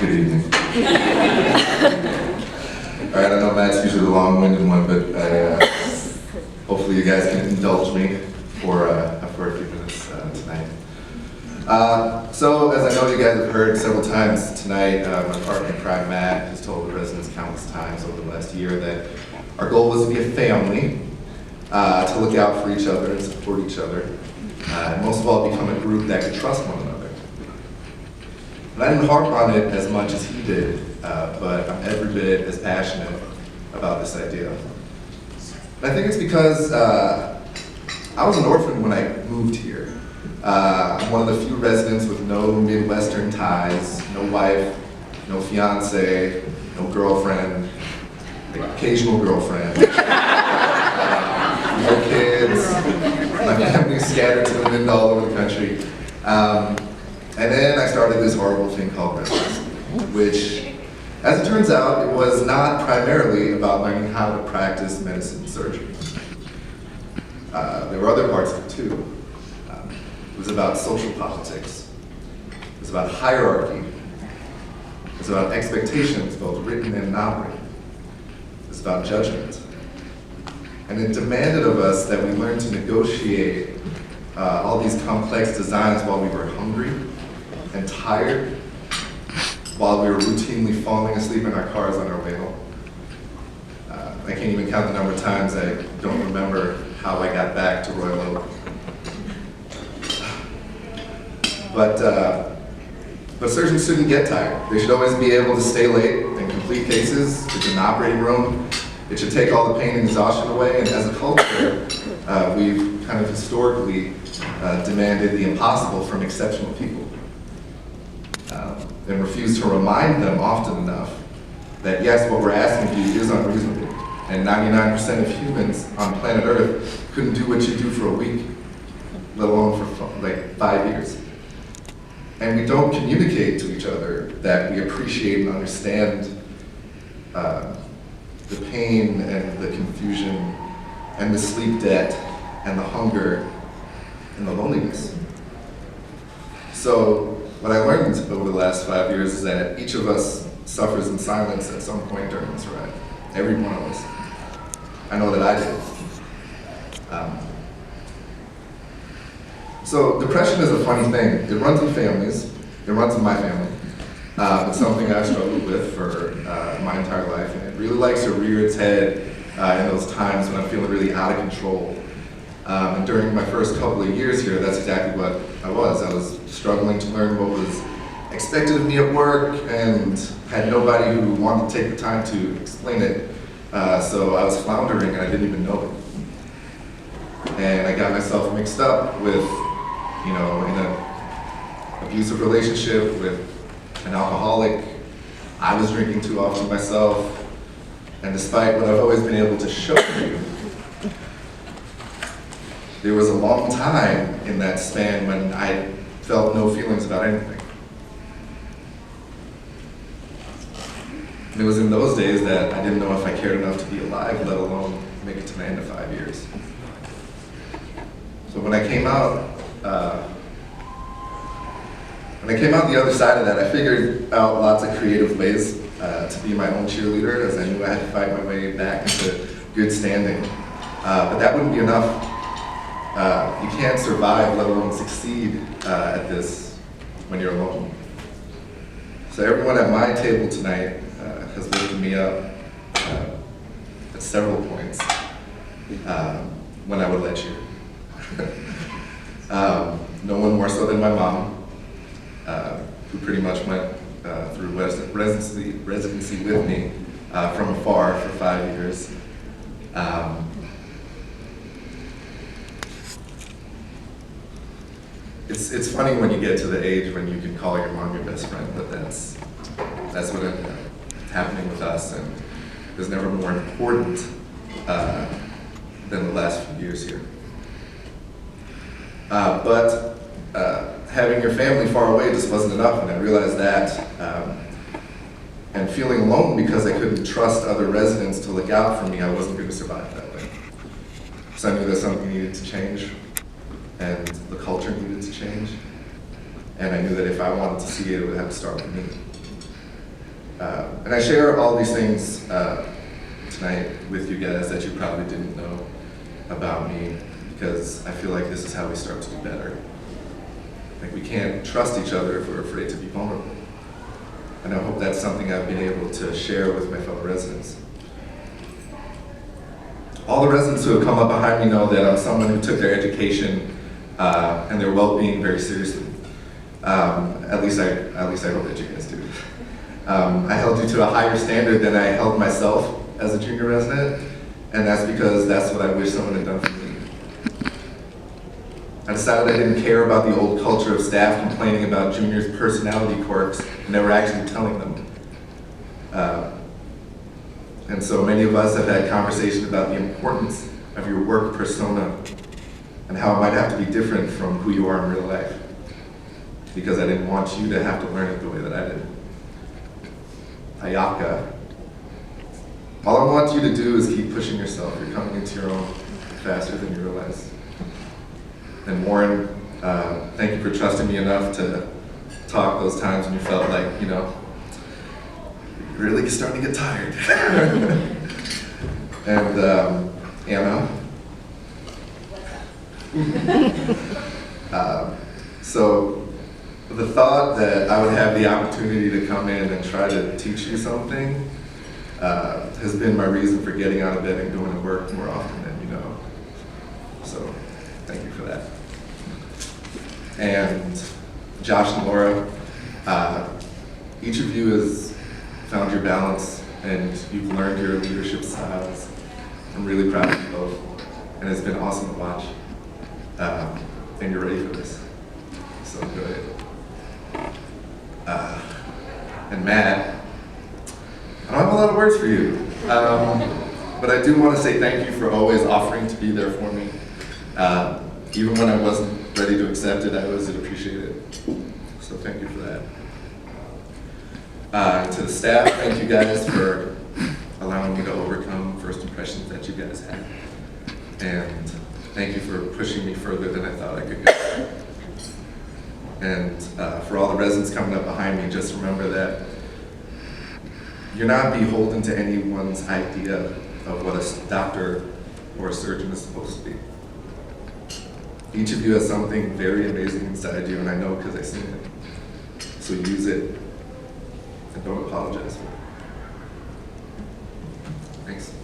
Good evening. All right, I know Matt's usually the long-winded one, but hopefully you guys can indulge me for a few minutes tonight. So, as I know you guys have heard several times tonight, my partner in crime, Matt, has told the residents countless times over the last year that our goal was to be a family, to look out for each other and support each other, and most of all, become a group that could trust one another. And I didn't harp on it as much as he did, but I'm every bit as passionate about this idea. And I think it's because I was an orphan when I moved here. I'm one of the few residents with no Midwestern ties, no wife, no fiance, no girlfriend, occasional girlfriend, no kids. My family's scattered to the wind all over the country. And then I started this horrible thing called residency, which, as it turns out, it was not primarily about learning how to practice medicine and surgery. There were other parts of it too. It was about social politics. It was about hierarchy. It was about expectations, both written and not written. It was about judgment. And it demanded of us that we learn to negotiate all these complex designs while we were hungry and tired, while we were routinely falling asleep in our cars on our way home. I can't even count the number of times I don't remember how I got back to Royal Oak. But surgeons shouldn't get tired. They should always be able to stay late and complete cases. It's an operating room. It should take all the pain and exhaustion away. And as a culture, we've kind of historically demanded the impossible from exceptional people. And refused to remind them often enough that yes, what we're asking of you is unreasonable. And 99% of humans on planet Earth couldn't do what you do for a week, let alone for like 5 years. And we don't communicate to each other that we appreciate and understand the pain and the confusion and the sleep debt and the hunger and the loneliness. So what I learned over the last 5 years is that each of us suffers in silence at some point during this ride. Every one of us. I know that I did. So depression is a funny thing. It runs in families. It runs in my family. It's something I've struggled with for my entire life, and it really likes to rear its head in those times when I'm feeling really out of control. And during my first couple of years here, that's exactly what I was. I was struggling to learn what was expected of me at work and had nobody who wanted to take the time to explain it. So I was floundering and I didn't even know it. And I got myself mixed up with, in an abusive relationship with an alcoholic. I was drinking too often myself. And despite what I've always been able to show you, there was a long time in that span when I felt no feelings about anything. And it was in those days that I didn't know if I cared enough to be alive, let alone make it to the end of 5 years. So when I came out the other side of that, I figured out lots of creative ways to be my own cheerleader, as I knew I had to fight my way back into good standing. But that wouldn't be enough. You can't survive, let alone succeed at this when you're alone. So everyone at my table tonight has lifted me up at several points when I would let you. No one more so than my mom, who pretty much went through residency with me from afar for 5 years. It's funny when you get to the age when you can call your mom your best friend, but that's what ended up happening with us, and it was never more important than the last few years here. But having your family far away just wasn't enough, and I realized that. And feeling alone because I couldn't trust other residents to look out for me, I wasn't going to survive that way. So I knew that something needed to change, and the culture needed to change. And I knew that if I wanted to see it, it would have to start with me. And I share all these things tonight with you guys that you probably didn't know about me, because I feel like this is how we start to do better. Like, we can't trust each other if we're afraid to be vulnerable. And I hope that's something I've been able to share with my fellow residents. All the residents who have come up behind me know that I'm someone who took their education and their well-being very seriously. At least I hope that you guys do. I held you to a higher standard than I held myself as a junior resident, and that's because that's what I wish someone had done for me. I decided I didn't care about the old culture of staff complaining about juniors' personality quirks and never actually telling them. And so many of us have had conversations about the importance of your work persona and how it might have to be different from who you are in real life, because I didn't want you to have to learn it the way that I did. Ayaka. All I want you to do is keep pushing yourself. You're coming into your own faster than you realize. And Warren, thank you for trusting me enough to talk those times when you felt like, you know, you're really starting to get tired. And Anna. So the thought that I would have the opportunity to come in and try to teach you something has been my reason for getting out of bed and going to work more often than you know. So thank you for that. And Josh and Laura, each of you has found your balance and you've learned your leadership styles. I'm really proud of you both, and it's been awesome to watch. And you're ready for this. So good. And Matt, I don't have a lot of words for you, but I do want to say thank you for always offering to be there for me. Even when I wasn't ready to accept it, I always did appreciate it. So thank you for that. To the staff, thank you guys for allowing me to overcome first impressions that you guys had. And thank you for pushing me further than I thought I could go. And for all the residents coming up behind me, just remember that you're not beholden to anyone's idea of what a doctor or a surgeon is supposed to be. Each of you has something very amazing inside you, and I know because I've seen it. So use it, and don't apologize for it. Thanks.